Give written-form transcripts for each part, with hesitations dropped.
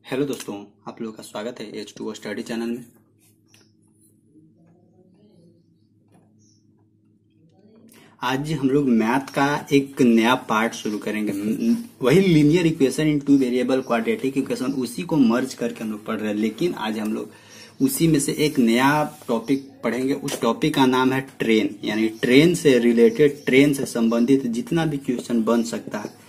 Hello दोस्तों, आप लोगों का स्वागत है H2O स्टडी चैनल में। आज हम लोग मैथ का एक नया पार्ट शुरू करेंगे। वही linear equation in two variable quadratic equation, उसी को मर्ज करके हम लोग पढ़ रहे हैं। लेकिन आज हम लोग उसी में से एक नया टॉपिक पढ़ेंगे। उस टॉपिक का नाम है ट्रेन, यानी ट्रेन से रिलेटेड, ट्रेन से संबंधित जितना भी क्वेश्चन बन सकता है,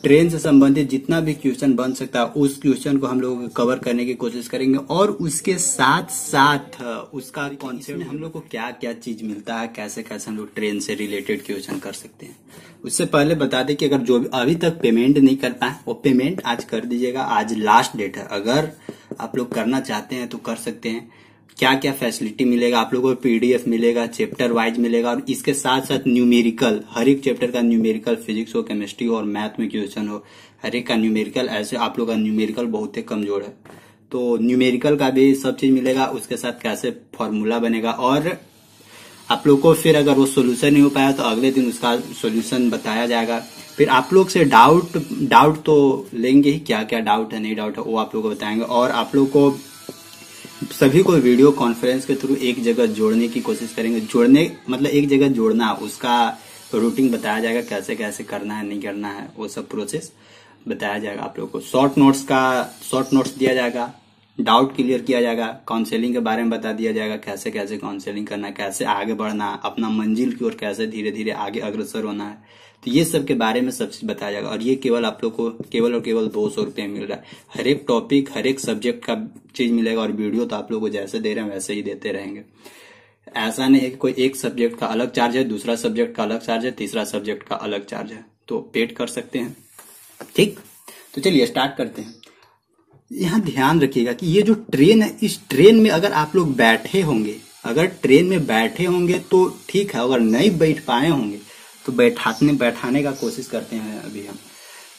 ट्रेन से संबंधित जितना भी क्वेश्चन बन सकता है उस क्वेश्चन को हम लोग कवर करने की कोशिश करेंगे। और उसके साथ साथ उसका कॉन्सेप्ट में हम लोग को क्या क्या चीज मिलता है, कैसे कैसे हम लोग ट्रेन से रिलेटेड क्वेश्चन कर सकते हैं। उससे पहले बता दें कि अगर जो अभी तक पेमेंट नहीं कर पाए वो पेमेंट आज कर दीजिएगा। आज लास्ट डेट है, अगर आप लोग करना चाहते हैं तो कर सकते हैं। क्या क्या फैसिलिटी मिलेगा आप लोगों को, पीडीएफ मिलेगा, चैप्टर वाइज मिलेगा, और इसके साथ साथ न्यूमेरिकल, हर एक चैप्टर का न्यूमेरिकल, फिजिक्स हो, केमिस्ट्री हो और मैथ में क्वेश्चन हो, हर एक का न्यूमेरिकल। ऐसे आप लोग का न्यूमेरिकल बहुत ही कमजोर है तो न्यूमेरिकल का भी सब चीज मिलेगा। उसके साथ कैसे फॉर्मूला बनेगा, और आप लोग को फिर अगर वो सोल्यूशन नहीं हो पाया तो अगले दिन उसका सोल्यूशन बताया जाएगा। फिर आप लोग से डाउट तो लेंगे ही, क्या क्या डाउट है, नहीं डाउट है, वो आप लोग को बताएंगे। और आप लोग को सभी को वीडियो कॉन्फ्रेंस के थ्रू एक जगह जोड़ने की कोशिश करेंगे। जोड़ने मतलब एक जगह जोड़ना, उसका रूटिंग बताया जाएगा, कैसे कैसे करना है, नहीं करना है, वो सब प्रोसेस बताया जाएगा। आप लोगों को शॉर्ट नोट्स दिया जाएगा, डाउट क्लियर किया जाएगा, काउंसलिंग के बारे में बता दिया जाएगा, कैसे कैसे काउंसलिंग करना है, कैसे आगे बढ़ना है, अपना मंजिल की ओर कैसे धीरे धीरे आगे अग्रसर होना है। तो ये सब के बारे में सब चीज बताया जाएगा। और ये केवल आप लोग को केवल और केवल 200 रुपये मिल रहा है। हर एक टॉपिक, हर एक सब्जेक्ट का चीज मिलेगा। और वीडियो तो आप लोग को जैसे दे रहे हैं वैसे ही देते रहेंगे। ऐसा नहीं है कि कोई एक सब्जेक्ट का अलग चार्ज है, दूसरा सब्जेक्ट का अलग चार्ज है, तीसरा सब्जेक्ट का अलग चार्ज है, तो पेड कर सकते हैं। ठीक, तो चलिए स्टार्ट करते हैं। यहाँ ध्यान रखिएगा कि ये जो ट्रेन है, इस ट्रेन में अगर आप लोग बैठे होंगे, अगर ट्रेन में बैठे होंगे तो ठीक है, अगर नहीं बैठ पाए होंगे तो बैठाने का कोशिश करते हैं अभी हम।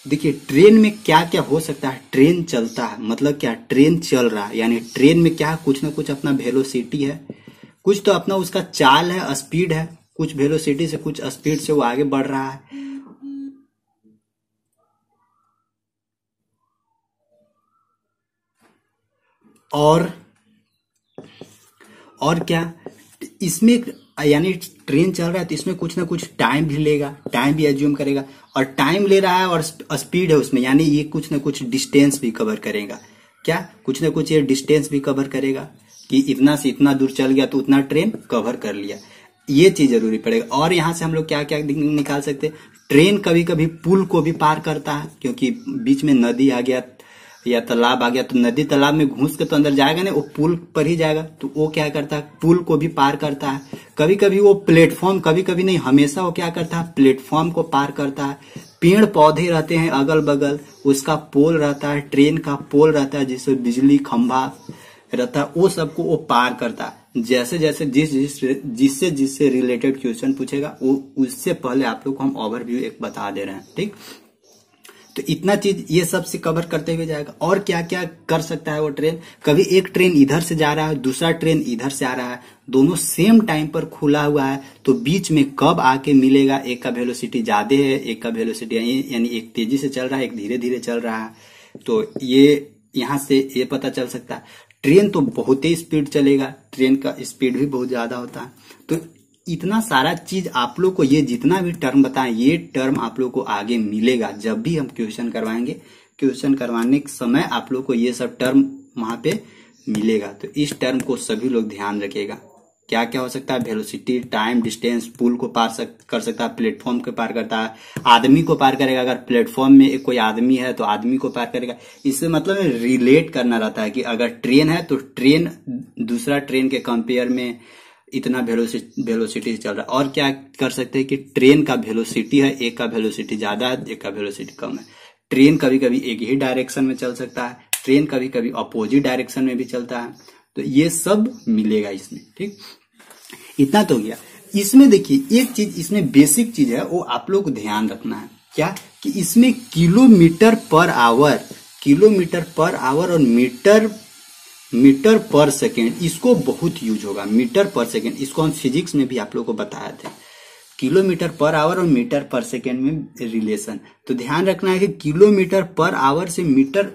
देखिए ट्रेन में क्या क्या हो सकता है। ट्रेन चलता है मतलब क्या, ट्रेन चल रहा है, यानी ट्रेन में क्या कुछ ना कुछ अपना वेलोसिटी है, कुछ तो अपना उसका चाल है, स्पीड है, कुछ वेलोसिटी से, कुछ स्पीड से वो आगे बढ़ रहा है। और क्या इसमें, यानी ट्रेन चल रहा है तो इसमें कुछ ना कुछ टाइम भी लेगा, टाइम भी एज्यूम करेगा। और टाइम ले रहा है और स्पीड है उसमें, यानी ये कुछ ना कुछ डिस्टेंस भी कवर करेगा। क्या कुछ ना कुछ ये डिस्टेंस भी कवर करेगा कि इतना से इतना दूर चल गया तो उतना ट्रेन कवर कर लिया। ये चीज जरूरी पड़ेगा। और यहाँ से हम लोग क्या क्या निकाल सकते हैं। ट्रेन कभी कभी पुल को भी पार करता है, क्योंकि बीच में नदी आ गया या तालाब आ गया तो नदी तालाब में घुस के तो अंदर जाएगा नहीं, वो पुल पर ही जाएगा। तो वो क्या करता है, पुल को भी पार करता है। कभी कभी वो प्लेटफॉर्म, कभी कभी नहीं, हमेशा वो क्या करता है, प्लेटफॉर्म को पार करता है। पेड़ पौधे रहते हैं अगल बगल, उसका पोल रहता है, ट्रेन का पोल रहता है, जिससे बिजली खंभा रहता है, वो सबको वो पार करता है। जैसे जैसे जिससे रिलेटेड क्वेश्चन पूछेगा वो उससे पहले आप लोग को हम ओवरव्यू एक बता दे रहे हैं। ठीक, तो इतना चीज ये सब से कवर करते हुए जाएगा। और क्या क्या कर सकता है वो ट्रेन। कभी एक ट्रेन इधर से जा रहा है, दूसरा ट्रेन इधर से आ रहा है, दोनों सेम टाइम पर खुला हुआ है, तो बीच में कब आके मिलेगा। एक का वेलोसिटी ज्यादा है, एक का वेलोसिटी, यानी एक तेजी से चल रहा है, एक धीरे धीरे चल रहा है, तो ये यहाँ से ये पता चल सकता है। ट्रेन तो बहुत ही स्पीड चलेगा, ट्रेन का स्पीड भी बहुत ज्यादा होता है। तो इतना सारा चीज आप लोग को, ये जितना भी टर्म बताएं, ये टर्म आप लोग को आगे मिलेगा जब भी हम क्वेश्चन करवाएंगे। क्वेश्चन करवाने के समय आप लोग को ये सब टर्म वहां पे मिलेगा। तो इस टर्म को सभी लोग ध्यान रखिएगा। क्या क्या हो सकता है, वेलोसिटी, टाइम, डिस्टेंस, पुल को कर सकता है, प्लेटफॉर्म को पार करता है, आदमी को पार करेगा। अगर प्लेटफॉर्म में एक कोई आदमी है तो आदमी को पार करेगा। इससे मतलब रिलेट करना रहता है कि अगर ट्रेन है तो ट्रेन दूसरा ट्रेन के कंपेयर में इतना वेलोसिटी से चल रहा है। और क्या कर सकते हैं कि ट्रेन का वेलोसिटी है, एक का वेलोसिटी ज्यादा है, एक का वेलोसिटी कम है। ट्रेन कभी कभी एक ही डायरेक्शन में चल सकता है, ट्रेन कभी कभी अपोजिट डायरेक्शन में भी चलता है। तो ये सब मिलेगा इसमें। ठीक, इतना तो हो गया। इसमें देखिए एक चीज, इसमें बेसिक चीज है, वो आप लोग को ध्यान रखना है। क्या कि इसमें किलोमीटर पर आवर और मीटर पर सेकेंड, इसको बहुत यूज होगा। मीटर पर सेकेंड, इसको हम फिजिक्स में भी आप लोग को बताए थे। किलोमीटर पर आवर और मीटर पर सेकेंड में रिलेशन। तो ध्यान रखना है कि किलोमीटर पर आवर से मीटर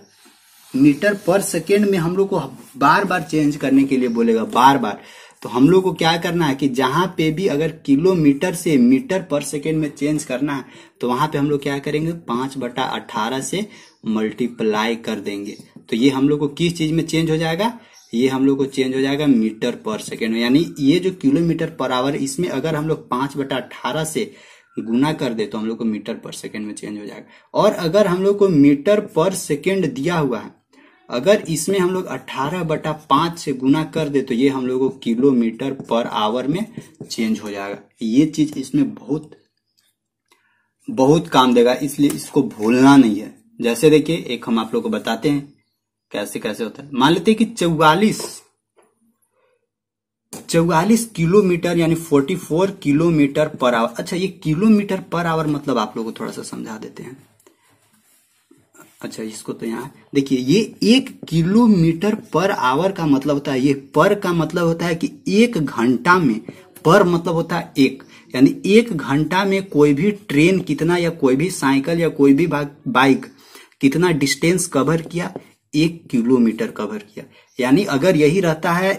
मीटर पर सेकेंड में हम लोग को बार बार चेंज करने के लिए बोलेगा, बार बार। तो हम लोग को क्या करना है कि जहां पे भी अगर किलोमीटर से मीटर पर सेकेंड में चेंज करना है तो वहां पे हम लोग क्या करेंगे, 5/18 से मल्टीप्लाई कर देंगे। तो ये हम लोग को किस चीज में चेंज हो जाएगा, ये हम लोग को चेंज हो जाएगा मीटर पर सेकेंड में। यानी ये जो किलोमीटर पर आवर, इसमें अगर हम लोग 5/18 से गुना कर दे तो हम लोग को मीटर पर सेकेंड में चेंज हो जाएगा। और अगर हम लोग को मीटर पर सेकेंड दिया हुआ है, अगर इसमें हम लोग 18/5 से गुना कर दे तो ये हम लोग को किलोमीटर पर आवर में चेंज हो जाएगा। ये चीज इसमें बहुत बहुत काम देगा, इसलिए इसको भूलना नहीं है। जैसे देखिए, एक हम आप लोग को बताते हैं कैसे कैसे होता है। मान लेते हैं कि 44 किलोमीटर यानी 44 किलोमीटर पर आवर। अच्छा, ये किलोमीटर पर आवर मतलब आप लोग को थोड़ा सा समझा देते हैं। अच्छा, इसको तो यहाँ देखिए, ये 1 किलोमीटर पर आवर का मतलब होता है, ये पर का मतलब होता है कि 1 घंटा में, पर मतलब होता है 1, यानी 1 घंटा में कोई भी ट्रेन कितना, या कोई भी साइकिल या कोई भी बाइक कितना डिस्टेंस कवर किया, 1 किलोमीटर कवर किया। यानी अगर यही रहता है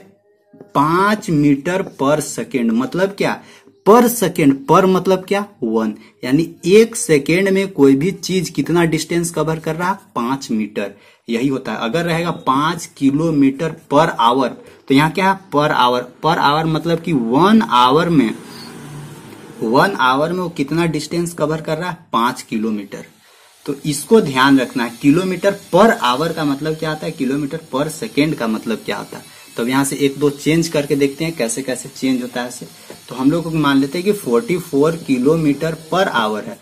5 मीटर पर सेकेंड, मतलब क्या, पर सेकेंड, पर मतलब क्या, 1, यानी 1 सेकेंड में कोई भी चीज कितना डिस्टेंस कवर कर रहा है, 5 मीटर। यही होता है। अगर रहेगा 5 किलोमीटर पर आवर तो यहाँ क्या है, पर आवर। पर आवर मतलब कि 1 आवर में वो कितना डिस्टेंस कवर कर रहा है, 5 किलोमीटर। तो इसको ध्यान रखना है। किलोमीटर पर आवर का मतलब क्या आता है, किलोमीटर पर सेकेंड का मतलब क्या होता है। तो यहाँ से 1-2 चेंज करके देखते हैं कैसे कैसे चेंज होता है ऐसे। तो हम लोग को मान लेते हैं कि 44 किलोमीटर पर आवर है।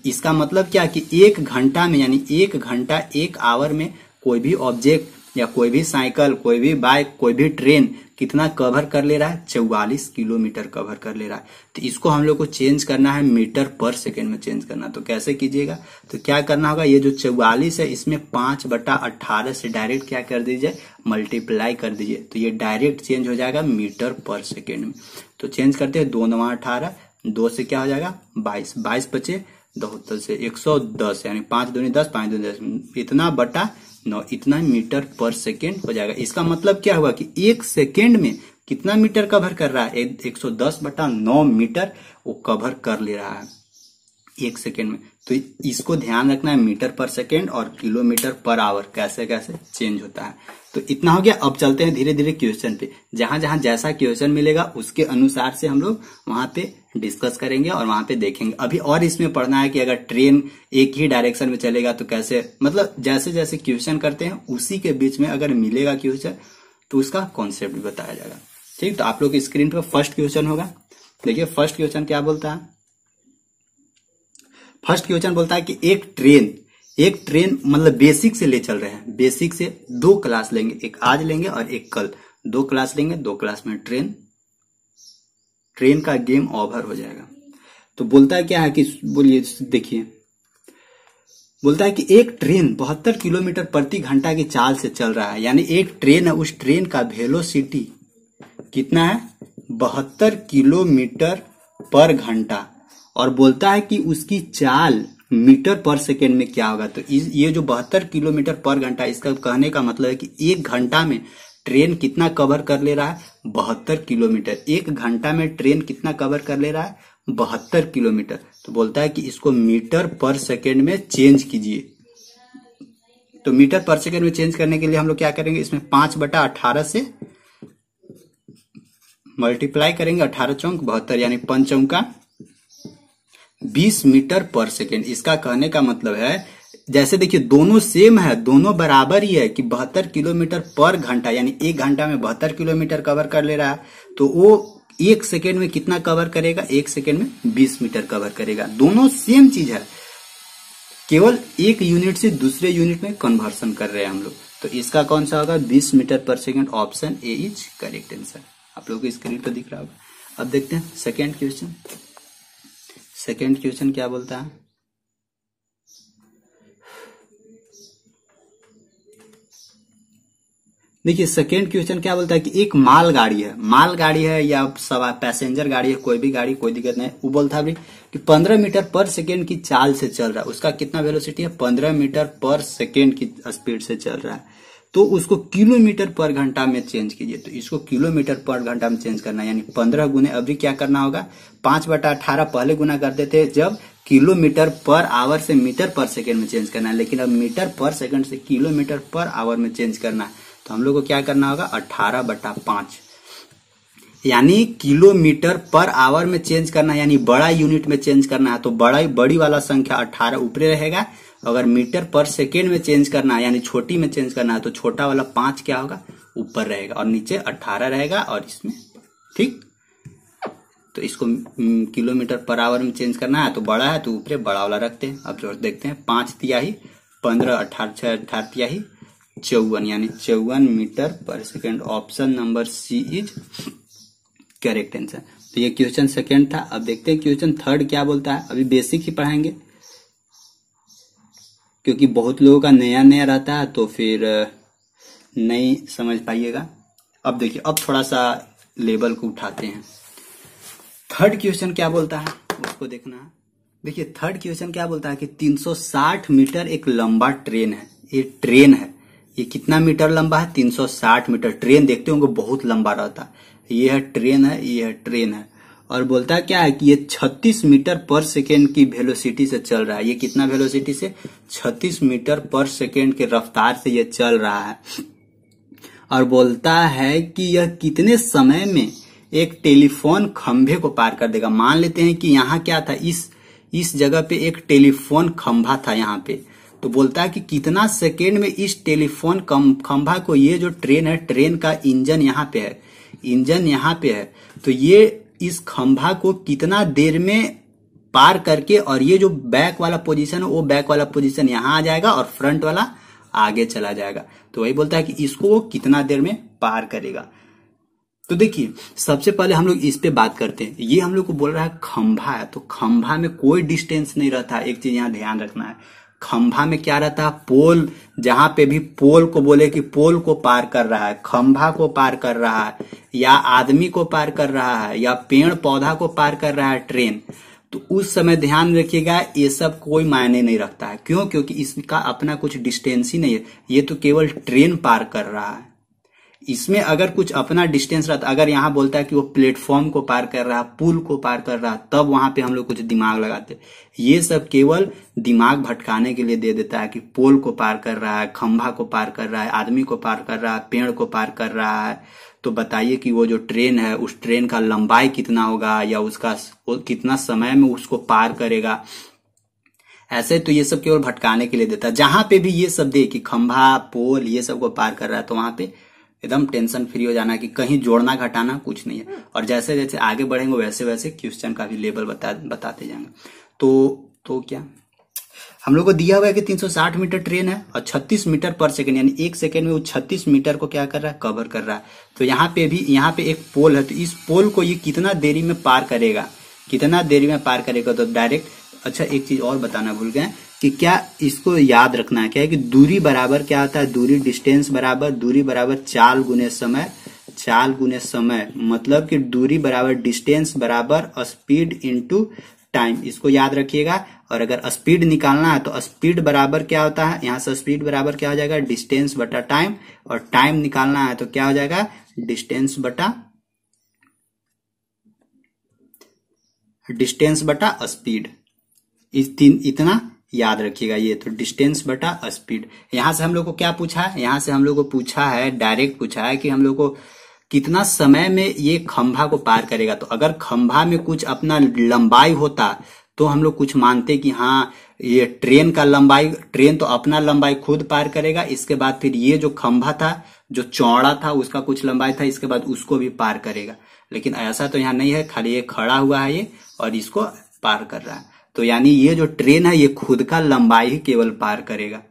इसका मतलब क्या कि 1 घंटा में, यानी 1 घंटा 1 आवर में कोई भी ऑब्जेक्ट या कोई भी साइकिल, कोई भी बाइक, कोई भी ट्रेन कितना कवर कर ले रहा है, 44 किलोमीटर कवर कर ले रहा है। तो इसको हम लोग को चेंज करना है, मीटर पर सेकेंड में चेंज करना। तो कैसे कीजिएगा, तो क्या करना होगा, ये जो 44 है इसमें 5/18 से डायरेक्ट क्या कर दीजिए, मल्टीप्लाई कर दीजिए। तो ये डायरेक्ट चेंज हो जाएगा मीटर पर सेकेंड में। तो चेंज करते हैं, 2×9=18, 2 से क्या हो जाएगा 22, 22 बचे 72 से 110, यानी 5×2 = 10, 5×2 = 10, इतना बटा 9, इतना मीटर पर सेकेंड हो जाएगा। इसका मतलब क्या हुआ कि 1 सेकेंड में कितना मीटर कवर कर रहा है, 110/9 मीटर वो कवर कर ले रहा है 1 सेकेंड में। तो इसको ध्यान रखना है, मीटर पर सेकेंड और किलोमीटर पर आवर कैसे कैसे चेंज होता है। तो इतना हो गया। अब चलते हैं धीरे धीरे क्वेश्चन पे। जहां जहां जैसा क्वेश्चन मिलेगा उसके अनुसार से हम लोग वहां पे डिस्कस करेंगे और वहां पे देखेंगे। अभी और इसमें पढ़ना है कि अगर ट्रेन एक ही डायरेक्शन में चलेगा तो कैसे, मतलब जैसे जैसे क्वेश्चन करते हैं उसी के बीच में अगर मिलेगा क्वेश्चन तो उसका कॉन्सेप्ट भी बताया जाएगा। ठीक, तो आप लोग की स्क्रीन पर फर्स्ट क्वेश्चन होगा। देखिए फर्स्ट क्वेश्चन क्या बोलता है। फर्स्ट क्वेश्चन बोलता है कि एक ट्रेन मतलब बेसिक से ले चल रहे हैं। बेसिक से 2 क्लास लेंगे, एक आज लेंगे और एक कल। 2 क्लास लेंगे, 2 क्लास में ट्रेन का गेम ओवर हो जाएगा। तो बोलता है क्या है कि, बोलिए देखिए, बोलता है कि एक ट्रेन 72 किलोमीटर प्रति घंटा की चाल से चल रहा है। यानी एक ट्रेन है, उस ट्रेन का वेलोसिटी कितना है, 72 किलोमीटर पर घंटा। और बोलता है कि उसकी चाल मीटर पर सेकेंड में क्या होगा। तो ये जो 72 किलोमीटर पर घंटा, इसका कहने का मतलब है कि 1 घंटा में ट्रेन कितना कवर कर ले रहा है, 72 किलोमीटर। 1 घंटा में ट्रेन कितना कवर कर ले रहा है, 72 किलोमीटर। तो बोलता है कि इसको मीटर पर सेकेंड में चेंज कीजिए। तो मीटर पर सेकेंड में चेंज करने के लिए हम लोग क्या करेंगे, इसमें 5/18 से मल्टीप्लाई करेंगे। 18 चौक 72, यानी 5 चौका 20 मीटर पर सेकेंड। इसका कहने का मतलब है, जैसे देखिए दोनों सेम है, दोनों बराबर ही है कि 72 किलोमीटर पर घंटा, यानी 1 घंटा में 72 किलोमीटर कवर कर ले रहा है। तो वो 1 सेकेंड में कितना कवर करेगा, 1 सेकेंड में 20 मीटर कवर करेगा। दोनों सेम चीज है, केवल एक यूनिट से दूसरे यूनिट में कन्वर्सन कर रहे हैं हम लोग। तो इसका कौन सा होगा, 20 मीटर पर second. Option A is correct answer. आप लोगों को स्क्रीन पर दिख रहा होगा। अब देखते हैं सेकेंड क्वेश्चन। सेकेंड क्वेश्चन क्या बोलता है, देखिए सेकेंड क्वेश्चन क्या बोलता है कि एक मालगाड़ी है या सवा पैसेंजर गाड़ी है, कोई भी गाड़ी, कोई दिक्कत नहीं। वो बोलता है कि 15 मीटर पर सेकेंड की चाल से चल रहा है। उसका कितना वेलोसिटी है? 15 मीटर पर सेकेंड की स्पीड से चल रहा है। तो उसको किलोमीटर पर घंटा में चेंज कीजिए। तो इसको किलोमीटर पर घंटा में चेंज करना है, यानी 15 गुने अभी क्या करना होगा, 5/18 पहले गुना करते थे जब किलोमीटर पर आवर से मीटर पर सेकेंड में चेंज करना है, लेकिन अब मीटर पर सेकेंड से किलोमीटर पर आवर में चेंज करना है। तो हम लोग को क्या करना होगा, 18/5, यानी किलोमीटर पर आवर में चेंज करना है, यानी बड़ा यूनिट में चेंज करना है। तो बड़ी वाला संख्या 18 ऊपरे रहेगा। अगर मीटर पर सेकेंड में चेंज करना है, यानी छोटी में चेंज करना है, तो छोटा वाला 5 क्या होगा, ऊपर रहेगा, और नीचे 18 रहेगा। और इसमें ठीक, तो इसको किलोमीटर पर आवर में चेंज करना है, तो बड़ा है तो ऊपरे बड़ा वाला रखते हैं। अब जो देखते हैं, 5 तिहाई 15, 18 तिहाई 54, यानी 54 मीटर पर second. Option number C is correct answer. तो ये क्वेश्चन सेकेंड था। अब देखते हैं क्वेश्चन थर्ड क्या बोलता है। अभी बेसिक ही पढ़ाएंगे, क्योंकि बहुत लोगों का नया नया रहता है तो फिर नहीं समझ पाइएगा। अब देखिए, अब थोड़ा सा लेवल को उठाते हैं। थर्ड क्वेश्चन क्या बोलता है उसको देखना है। देखिए थर्ड क्वेश्चन क्या बोलता है कि 360 मीटर एक लंबा ट्रेन है। ये ट्रेन है, ये कितना मीटर लंबा है, 360 मीटर। ट्रेन देखते होंगे बहुत लंबा रहता है। ये है ट्रेन है, ये है ट्रेन है। और बोलता क्या है कि ये 36 मीटर पर सेकेंड की वेलोसिटी से चल रहा है। ये कितना वेलोसिटी से, 36 मीटर पर सेकेंड के रफ्तार से ये चल रहा है। और बोलता है कि यह कितने समय में एक टेलीफोन खंभे को पार कर देगा। मान लेते हैं कि यहाँ क्या था, इस जगह पे एक टेलीफोन खंभा था यहाँ पे। तो बोलता है कि कितना सेकेंड में इस टेलीफोन खंभा को, ये जो ट्रेन है, ट्रेन का इंजन यहाँ पे है, इंजन यहाँ पे है, तो ये इस खंभा को कितना देर में पार करके, और ये जो बैक वाला पोजीशन है वो बैक वाला पोजीशन यहाँ आ जाएगा और फ्रंट वाला आगे चला जाएगा। तो वही बोलता है कि इसको वो कितना देर में पार करेगा। तो देखिए सबसे पहले हम लोग इस पे बात करते हैं। ये हम लोग को बोल रहा है खंभा है, तो खंभा में कोई डिस्टेंस नहीं रहता। एक चीज यहाँ ध्यान रखना है, खंभा में क्या रहता है, पोल। जहां पे भी पोल को बोले कि पोल को पार कर रहा है, खंभा को पार कर रहा है, या आदमी को पार कर रहा है, या पेड़ पौधा को पार कर रहा है ट्रेन, तो उस समय ध्यान रखिएगा ये सब कोई मायने नहीं रखता है। क्यों? क्योंकि इसका अपना कुछ डिस्टेंस ही नहीं है। ये तो केवल ट्रेन पार कर रहा है। इसमें अगर कुछ अपना डिस्टेंस रहता, अगर यहाँ बोलता है कि वो प्लेटफॉर्म को पार कर रहा है, पुल को पार कर रहा है, तब वहां पे हम लोग कुछ दिमाग लगाते। ये सब केवल दिमाग भटकाने के लिए दे देता है कि पोल को पार कर रहा है, खंभा को पार कर रहा है, आदमी को पार कर रहा है, पेड़ को पार कर रहा है। तो बताइए कि वो जो ट्रेन है, उस ट्रेन का लंबाई कितना होगा, या उसका कितना समय में उसको पार करेगा। ऐसे तो ये सब केवल भटकाने के लिए देता है। जहां पे भी ये सब दे कि खंभा, पोल, ये सब को पार कर रहा है, तो वहां पे एकदम टेंशन फ्री हो जाना कि कहीं जोड़ना घटाना कुछ नहीं है। और जैसे जैसे आगे बढ़ेंगे वैसे वैसे क्वेश्चन का भी लेवल बताते जाएंगे। तो क्या हम लोग को दिया हुआ है कि 360 मीटर ट्रेन है और 36 मीटर पर सेकेंड, यानी एक सेकेंड में वो 36 मीटर को क्या कर रहा है, कवर कर रहा है। तो यहाँ पे एक पोल है, तो इस पोल को ये कितना देरी में पार करेगा, कितना देरी में पार करेगा। तो डायरेक्ट, अच्छा एक चीज और बताना भूल गए कि क्या इसको याद रखना है, क्या है कि दूरी बराबर क्या होता है, दूरी डिस्टेंस बराबर दूरी बराबर चाल गुने समय, चाल गुने समय, मतलब कि दूरी बराबर डिस्टेंस बराबर स्पीड इनटू टाइम। इसको याद रखिएगा। और अगर स्पीड निकालना है तो स्पीड बराबर क्या होता है, यहां से स्पीड बराबर क्या हो जाएगा, डिस्टेंस बटा टाइम। और टाइम निकालना है तो क्या हो जाएगा, डिस्टेंस बटा स्पीड। इतना याद रखिएगा। ये तो डिस्टेंस बटा स्पीड। यहां से हम लोग को क्या पूछा है, यहां से हम लोग को पूछा है, डायरेक्ट पूछा है कि हम लोग को कितना समय में ये खंभा को पार करेगा। तो अगर खंभा में कुछ अपना लंबाई होता तो हम लोग कुछ मानते कि हाँ ये ट्रेन का लंबाई, ट्रेन तो अपना लंबाई खुद पार करेगा, इसके बाद फिर ये जो खंभा था जो चौड़ा था उसका कुछ लंबाई था, इसके बाद उसको भी पार करेगा। लेकिन ऐसा तो यहाँ नहीं है, खाली ये खड़ा हुआ है ये और इसको पार कर रहा है। तो यानी ये जो ट्रेन है ये खुद का लंबाई ही केवल पार करेगा।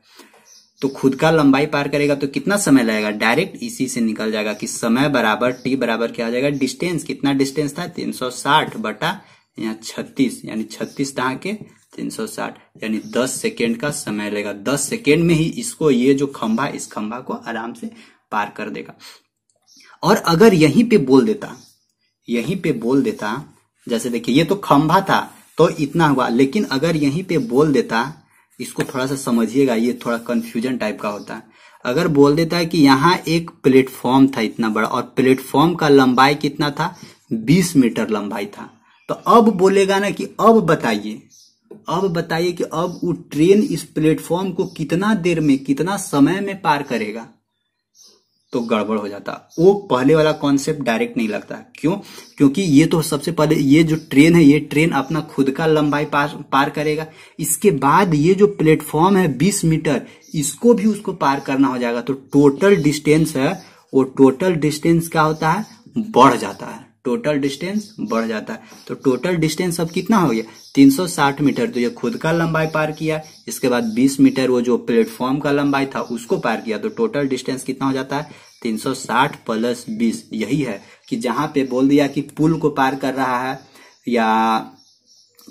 तो खुद का लंबाई पार करेगा तो कितना समय लगेगा, डायरेक्ट इसी से निकल जाएगा कि समय बराबर टी बराबर क्या हो जाएगा, डिस्टेंस। कितना डिस्टेंस था, 360 बटा यहाँ 36, यानी 36 दहा के 360, यानी 10 सेकेंड का समय लगेगा। 10 सेकेंड में ही इसको, ये जो खंभा, इस खंभा को आराम से पार कर देगा। और अगर यहीं पे बोल देता, जैसे देखिए ये तो खंभा था तो इतना हुआ, लेकिन अगर यहीं पे बोल देता, इसको थोड़ा सा समझिएगा, ये थोड़ा कंफ्यूजन टाइप का होता है। अगर बोल देता है कि यहाँ एक प्लेटफॉर्म था इतना बड़ा और प्लेटफॉर्म का लंबाई कितना था, 20 मीटर लंबाई था, तो अब बोलेगा ना कि अब बताइए कि अब वो ट्रेन इस प्लेटफॉर्म को कितना देर में, कितना समय में पार करेगा, तो गड़बड़ हो जाता। वो पहले वाला कॉन्सेप्ट डायरेक्ट नहीं लगता। क्यों? क्योंकि ये तो सबसे पहले ये जो ट्रेन है, ये ट्रेन अपना खुद का लंबाई पार करेगा, इसके बाद ये जो प्लेटफॉर्म है 20 मीटर, इसको भी उसको पार करना हो जाएगा। तो टोटल डिस्टेंस है, वो टोटल डिस्टेंस क्या होता है, बढ़ जाता है, टोटल डिस्टेंस बढ़ जाता है। तो टोटल डिस्टेंस अब कितना हो गया, 360 मीटर। तो ये खुद का लंबाई पार किया, इसके बाद 20 मीटर वो जो प्लेटफॉर्म का लंबाई था उसको पार किया, तो टोटल डिस्टेंस कितना हो जाता है, 360 प्लस 20। यही है कि जहां पे बोल दिया कि पुल को पार कर रहा है या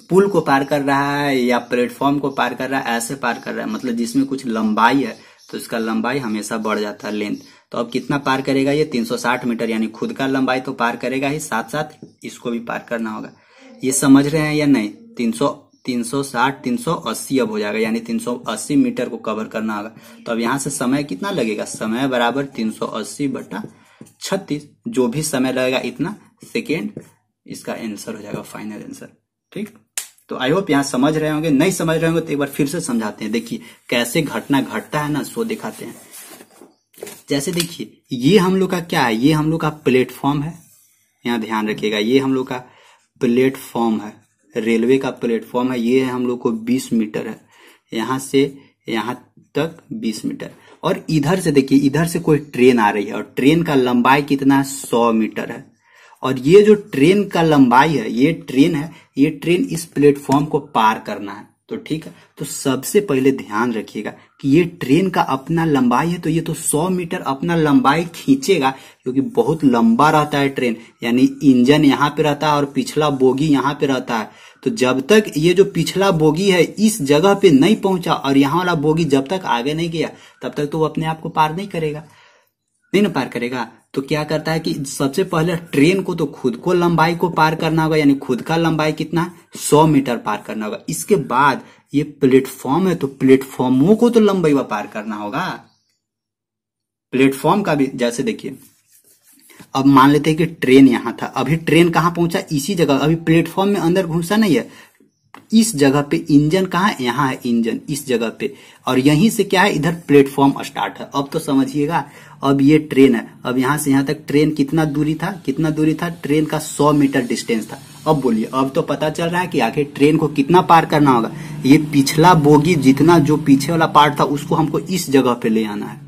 प्लेटफॉर्म को पार कर रहा है, ऐसे पार कर रहा है, मतलब जिसमें कुछ लंबाई है तो इसका लंबाई हमेशा बढ़ जाता है, लेंथ। तो अब कितना पार करेगा ये, 360 मीटर, यानी खुद का लंबाई तो पार करेगा ही, साथ साथ इसको भी पार करना होगा। ये समझ रहे हैं या नहीं? 360 380 अब हो जाएगा, यानी 380 मीटर को कवर करना होगा। तो अब यहां से समय कितना लगेगा, समय बराबर 380/36, जो भी समय लगेगा इतना सेकेंड, इसका आंसर हो जाएगा फाइनल आंसर। ठीक, तो आई होप यहाँ समझ रहे होंगे। नहीं समझ रहे होंगे तो एक बार फिर से समझाते हैं। देखिए कैसे घटना घटता है ना, सो दिखाते हैं। जैसे देखिए ये हम लोग का क्या है, ये हम लोग का प्लेटफॉर्म है, यहाँ ध्यान रखिएगा, ये हम लोग का प्लेटफॉर्म है, रेलवे का प्लेटफॉर्म है। ये है हम लोग को 20 मीटर है, यहाँ से यहाँ तक 20 मीटर। और इधर से देखिए, इधर से कोई ट्रेन आ रही है और ट्रेन का लंबाई कितना है, 100 मीटर है। और ये जो ट्रेन का लंबाई है, ये ट्रेन इस प्लेटफॉर्म को पार करना है। तो ठीक है, तो सबसे पहले ध्यान रखिएगा कि ये ट्रेन का अपना लंबाई है, तो ये तो 100 मीटर अपना लंबाई खींचेगा, क्योंकि बहुत लंबा रहता है ट्रेन, यानी इंजन यहाँ पे रहता है और पिछला बोगी यहाँ पे रहता है। तो जब तक ये जो पिछला बोगी है इस जगह पे नहीं पहुंचा और यहाँ वाला बोगी जब तक आगे नहीं गया, तब तक तो वो अपने आप को पार नहीं करेगा, नहीं ना पार करेगा। तो क्या करता है कि सबसे पहले ट्रेन को तो खुद को लंबाई को पार करना होगा, यानी खुद का लंबाई कितना, 100 मीटर पार करना होगा। इसके बाद ये प्लेटफॉर्म है, तो प्लेटफॉर्मों को तो लंबाई पार करना होगा। प्लेटफॉर्म का भी जैसे देखिए, अब मान लेते हैं कि ट्रेन यहां था, अभी ट्रेन कहां पहुंचा, इसी जगह, अभी प्लेटफॉर्म में अंदर घुसा नहीं है, इस जगह पे इंजन कहाँ है, यहाँ है इंजन इस जगह पे, और यहीं से क्या है, इधर प्लेटफॉर्म स्टार्ट है। अब तो समझिएगा, अब ये ट्रेन है, अब यहाँ से यहाँ तक ट्रेन कितना दूरी था, ट्रेन का 100 मीटर डिस्टेंस था। अब बोलिए, अब तो पता चल रहा है कि आखिर ट्रेन को कितना पार करना होगा। ये पिछला बोगी जितना जो पीछे वाला पार्ट था उसको हमको इस जगह पे ले आना है।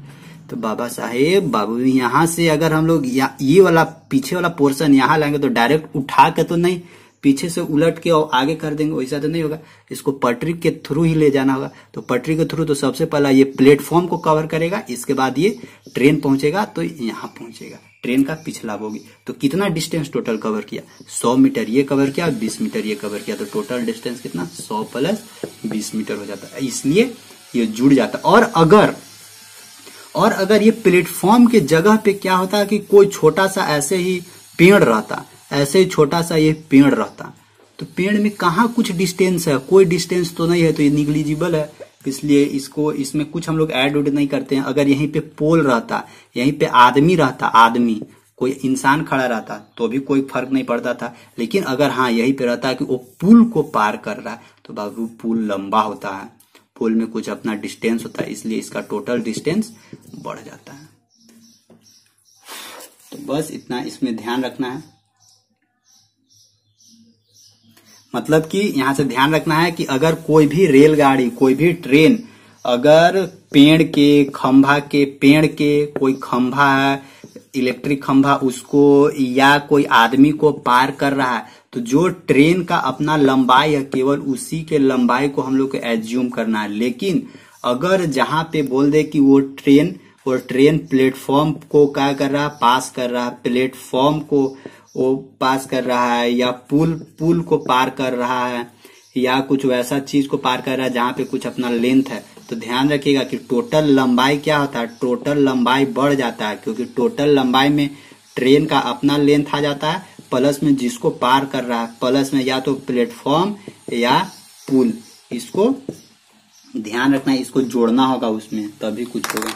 तो बाबा साहेब बाबू, यहाँ से अगर हम लोग ये वाला पीछे वाला पोर्शन यहाँ लाएंगे तो डायरेक्ट उठा के तो नहीं, पीछे से उलट के और आगे कर देंगे, वैसा तो नहीं होगा, इसको पटरी के थ्रू ही ले जाना होगा। तो पटरी के थ्रू तो सबसे पहला ये प्लेटफॉर्म को कवर करेगा, इसके बाद ये ट्रेन पहुंचेगा तो यहाँ पहुंचेगा, ट्रेन का पिछला बोगी। तो कितना डिस्टेंस टोटल कवर किया, 100 मीटर ये कवर किया, 20 मीटर ये कवर किया, तो टोटल डिस्टेंस कितना, 100 प्लस 20 मीटर हो जाता है, इसलिए ये जुड़ जाता। और अगर ये प्लेटफॉर्म के जगह पे क्या होता है कि कोई छोटा सा ऐसे ही पेड़ रहता, ऐसे ही छोटा सा ये पेड़ रहता, तो पेड़ में कहाँ कुछ डिस्टेंस है, कोई डिस्टेंस तो नहीं है, तो ये निग्लिजिबल है, इसलिए इसमें कुछ हम लोग ऐड उड नहीं करते हैं। अगर यहीं पे पोल रहता, यहीं पे आदमी रहता, आदमी कोई इंसान खड़ा रहता तो भी कोई फर्क नहीं पड़ता था। लेकिन अगर हाँ यहीं पे रहता है कि वो पुल को पार कर रहा है, तो बाबू पुल लंबा होता है, पुल में कुछ अपना डिस्टेंस होता है, इसलिए इसका टोटल डिस्टेंस बढ़ जाता है। तो बस इतना इसमें ध्यान रखना है, मतलब कि यहां से ध्यान रखना है कि अगर कोई भी रेलगाड़ी, कोई भी ट्रेन अगर पेड़ के कोई खंभा है, इलेक्ट्रिक खंभा, उसको या कोई आदमी को पार कर रहा है, तो जो ट्रेन का अपना लंबाई है केवल उसी के लंबाई को हम लोग को एज्यूम करना है। लेकिन अगर जहां पे बोल दे कि वो ट्रेन प्लेटफॉर्म को क्या कर रहा है, पास कर रहा है, प्लेटफॉर्म को वो पास कर रहा है, या पुल को पार कर रहा है, या कुछ वैसा चीज को पार कर रहा है जहां पे कुछ अपना लेंथ है, तो ध्यान रखिएगा कि टोटल लंबाई क्या होता है, टोटल लंबाई बढ़ जाता है, क्योंकि टोटल लंबाई में ट्रेन का अपना लेंथ आ जाता है, प्लस में जिसको पार कर रहा है, प्लस में या तो प्लेटफॉर्म या पुल। इसको ध्यान रखना, इसको जोड़ना होगा उसमें, तभी कुछ होगा।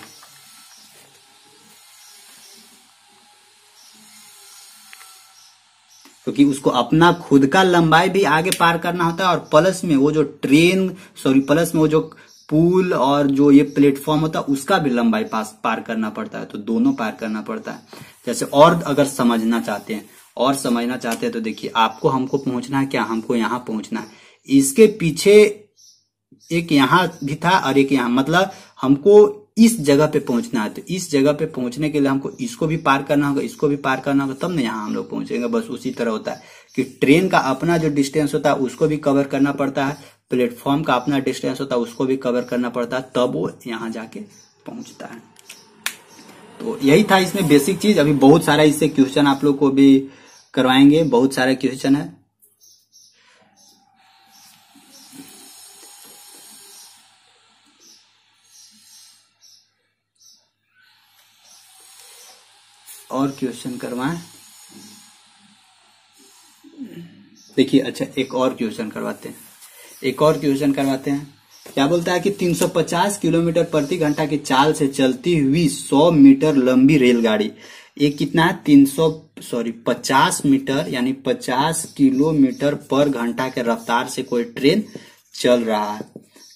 क्योंकि उसको अपना खुद का लंबाई भी आगे पार करना होता है, और प्लस में वो जो प्लस में वो जो पुल और जो ये प्लेटफॉर्म होता है उसका भी लंबाई पार करना पड़ता है, तो दोनों पार करना पड़ता है। जैसे और अगर समझना चाहते हैं तो देखिए, आपको हमको पहुंचना है क्या, हमको यहाँ पहुंचना है, इसके पीछे एक यहाँ भी था और एक यहाँ, मतलब हमको इस जगह पे पहुंचना है। तो इस जगह पे पहुंचने के लिए हमको इसको भी पार करना होगा, इसको भी पार करना होगा, तब ना यहाँ हम लोग पहुंचेंगे। बस उसी तरह होता है कि ट्रेन का अपना जो डिस्टेंस होता है उसको भी कवर करना पड़ता है, प्लेटफॉर्म का अपना डिस्टेंस होता है उसको भी कवर करना पड़ता है, तब वो यहाँ जाके पहुंचता है। तो यही था इसमें बेसिक चीज। अभी बहुत सारा इससे क्वेश्चन आप लोग को भी करवाएंगे, बहुत सारे क्वेश्चन है। और क्वेश्चन करवाएं, देखिए। अच्छा, एक और क्वेश्चन करवाते हैं। क्या बोलता है कि 350 किलोमीटर प्रति घंटा की चाल से चलती हुई 100 मीटर लंबी रेलगाड़ी, ये कितना है, 50 मीटर यानी 50 किलोमीटर पर घंटा के रफ्तार से कोई ट्रेन चल रहा है,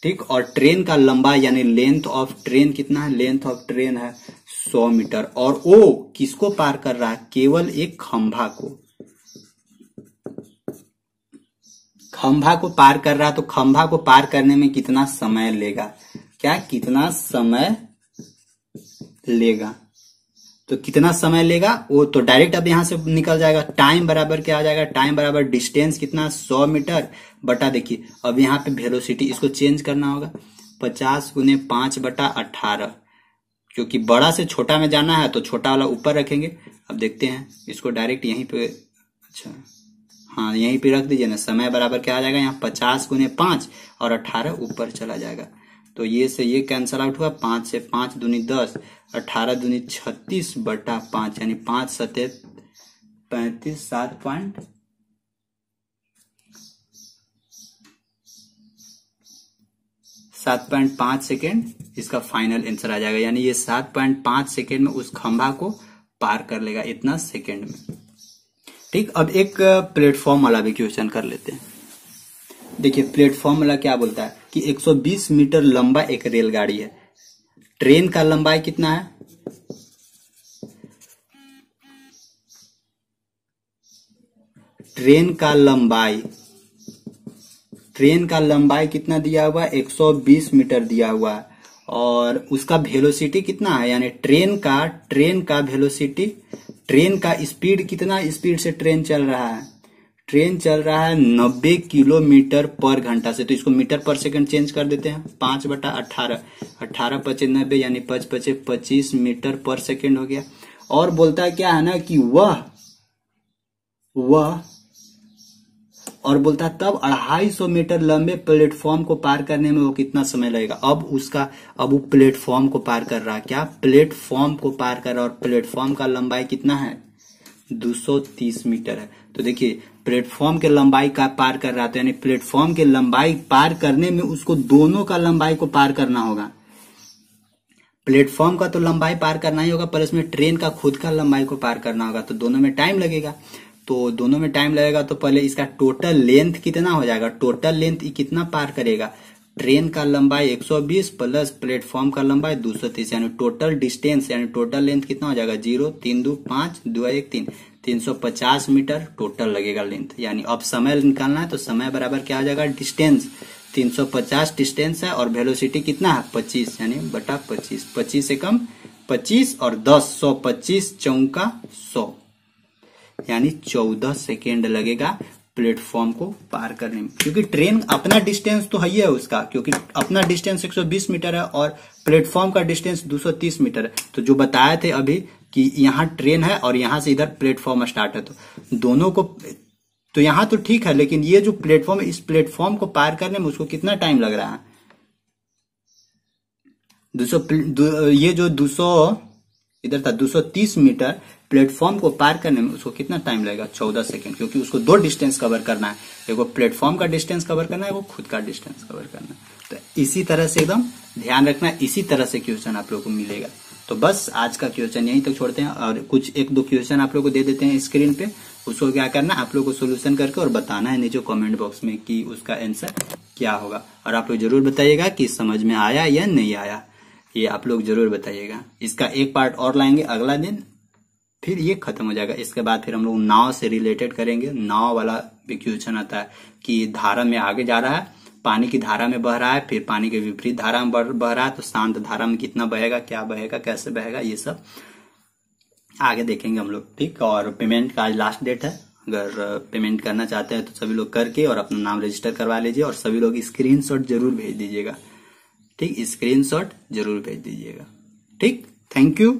ठीक। और ट्रेन का लंबा यानी लेंथ ऑफ ट्रेन कितना है, लेंथ ऑफ ट्रेन है 100 मीटर, और वो किसको पार कर रहा है, केवल एक खंभा को पार कर रहा है। तो खंभा को पार करने में कितना समय लेगा, कितना समय लेगा, वो तो डायरेक्ट अब यहां से निकल जाएगा। टाइम बराबर क्या आ जाएगा, टाइम बराबर डिस्टेंस कितना 100 मीटर बटा, देखिए अब यहाँ पे वेलोसिटी इसको चेंज करना होगा, 50 गुने 5/18, क्योंकि बड़ा से छोटा में जाना है तो छोटा वाला ऊपर रखेंगे। अब देखते हैं इसको डायरेक्ट यहीं पे, अच्छा हाँ यहीं पे रख दीजिए ना। समय बराबर क्या आ जाएगा, यहाँ 50 गुने 5 और 18 ऊपर चला जाएगा, तो ये से ये कैंसल आउट हुआ, 5 से 5 दूनी 10, 18 दूनी 36/5, यानी 5 सते 35, 7.5 सेकेंड इसका फाइनल आंसर आ जाएगा। यानी ये 7.5 सेकेंड में उस खंभा को पार कर लेगा, इतना सेकेंड में, ठीक। अब एक प्लेटफॉर्म वाला भी क्वेश्चन कर लेते हैं। देखिए प्लेटफॉर्म वाला क्या बोलता है कि 120 मीटर लंबा एक रेलगाड़ी है, ट्रेन का लंबाई कितना है, ट्रेन का लंबाई कितना दिया हुआ है, 120 मीटर दिया हुआ है, और उसका वेलोसिटी कितना है, यानी ट्रेन का वेलोसिटी, ट्रेन का स्पीड कितना स्पीड से ट्रेन चल रहा है, 90 किलोमीटर पर घंटा से। तो इसको मीटर पर सेकंड चेंज कर देते हैं, 5/18, 18 पचे 90 यानी 5 पचे 25 मीटर पर सेकंड हो गया। और बोलता है क्या है ना कि और बोलता है तब 250 मीटर लंबे प्लेटफॉर्म को पार करने में वो कितना समय लगेगा। अब वो प्लेटफॉर्म को पार कर रहा है, क्या प्लेटफॉर्म को पार कर रहा है, और प्लेटफॉर्म का लंबाई कितना है, 230 मीटर है। तो देखिए प्लेटफॉर्म के लंबाई का पार कर रहा था, यानी प्लेटफॉर्म के लंबाई पार करने में उसको दोनों का लंबाई को पार करना होगा। प्लेटफॉर्म का तो लंबाई पार करना ही होगा, प्लस में ट्रेन का खुद का लंबाई को पार करना होगा, तो दोनों में टाइम लगेगा। तो पहले इसका टोटल लेंथ कितना हो जाएगा, टोटल लेंथ कितना पार करेगा, ट्रेन का लंबाई 120 प्लस प्लेटफॉर्म का लंबाई 230, यानी टोटल डिस्टेंस यानी टोटल लेंथ कितना हो जाएगा, 0 3 2 5 2 1 3, 350 मीटर टोटल लगेगा लेंथ। यानी अब समय निकालना है, तो समय बराबर क्या हो जाएगा, डिस्टेंस 350 डिस्टेंस है, और वेलोसिटी कितना है 25, यानी बटा 25, 25 से कम 25 और 10, 125 चौका 100, यानी 14 सेकेंड लगेगा प्लेटफॉर्म को पार करने में। क्योंकि ट्रेन अपना डिस्टेंस तो है उसका, क्योंकि अपना डिस्टेंस 120 मीटर है और प्लेटफॉर्म का डिस्टेंस 230 मीटर है। तो जो बताए थे अभी कि यहाँ ट्रेन है और यहाँ से इधर प्लेटफॉर्म स्टार्ट है, तो दोनों को तो यहाँ तो ठीक है, लेकिन ये जो प्लेटफॉर्म, इस प्लेटफॉर्म को पार करने में उसको कितना टाइम लग रहा है, ये जो 200 इधर था 230 मीटर प्लेटफॉर्म को पार करने में उसको कितना टाइम लगेगा? 14 सेकंड, क्योंकि उसको दो डिस्टेंस कवर करना है, एक वो प्लेटफॉर्म का डिस्टेंस कवर करना है, वो खुद का डिस्टेंस कवर करना है। तो इसी तरह से एकदम ध्यान रखना, इसी तरह से क्वेश्चन आप लोगों को मिलेगा। तो बस आज का क्वेश्चन यहीं तक छोड़ते हैं और कुछ एक दो क्वेश्चन आप लोगों को दे देते हैं स्क्रीन पे। उसको क्या करना, आप लोगों को सोल्यूशन करके और बताना है नीचे कमेंट बॉक्स में कि उसका आंसर क्या होगा। और आप लोग जरूर बताइएगा कि समझ में आया या नहीं आया, ये आप लोग जरूर बताइएगा। इसका एक पार्ट और लाएंगे अगला दिन, फिर ये खत्म हो जाएगा। इसके बाद फिर हम लोग नाव से रिलेटेड करेंगे। नाव वाला भी क्वेश्चन आता है कि धारा में आगे जा रहा है, पानी की धारा में बह रहा है, फिर पानी के विपरीत धारा में बह रहा है, तो शांत धारा में कितना बहेगा, क्या बहेगा, कैसे बहेगा, ये सब आगे देखेंगे हम लोग। ठीक, और पेमेंट का आज लास्ट डेट है। अगर पेमेंट करना चाहते हैं तो सभी लोग करके और अपना नाम रजिस्टर करवा लीजिए, और सभी लोग स्क्रीनशॉट जरूर भेज दीजिएगा। ठीक, स्क्रीनशॉट जरूर भेज दीजिएगा। ठीक, थैंक यू।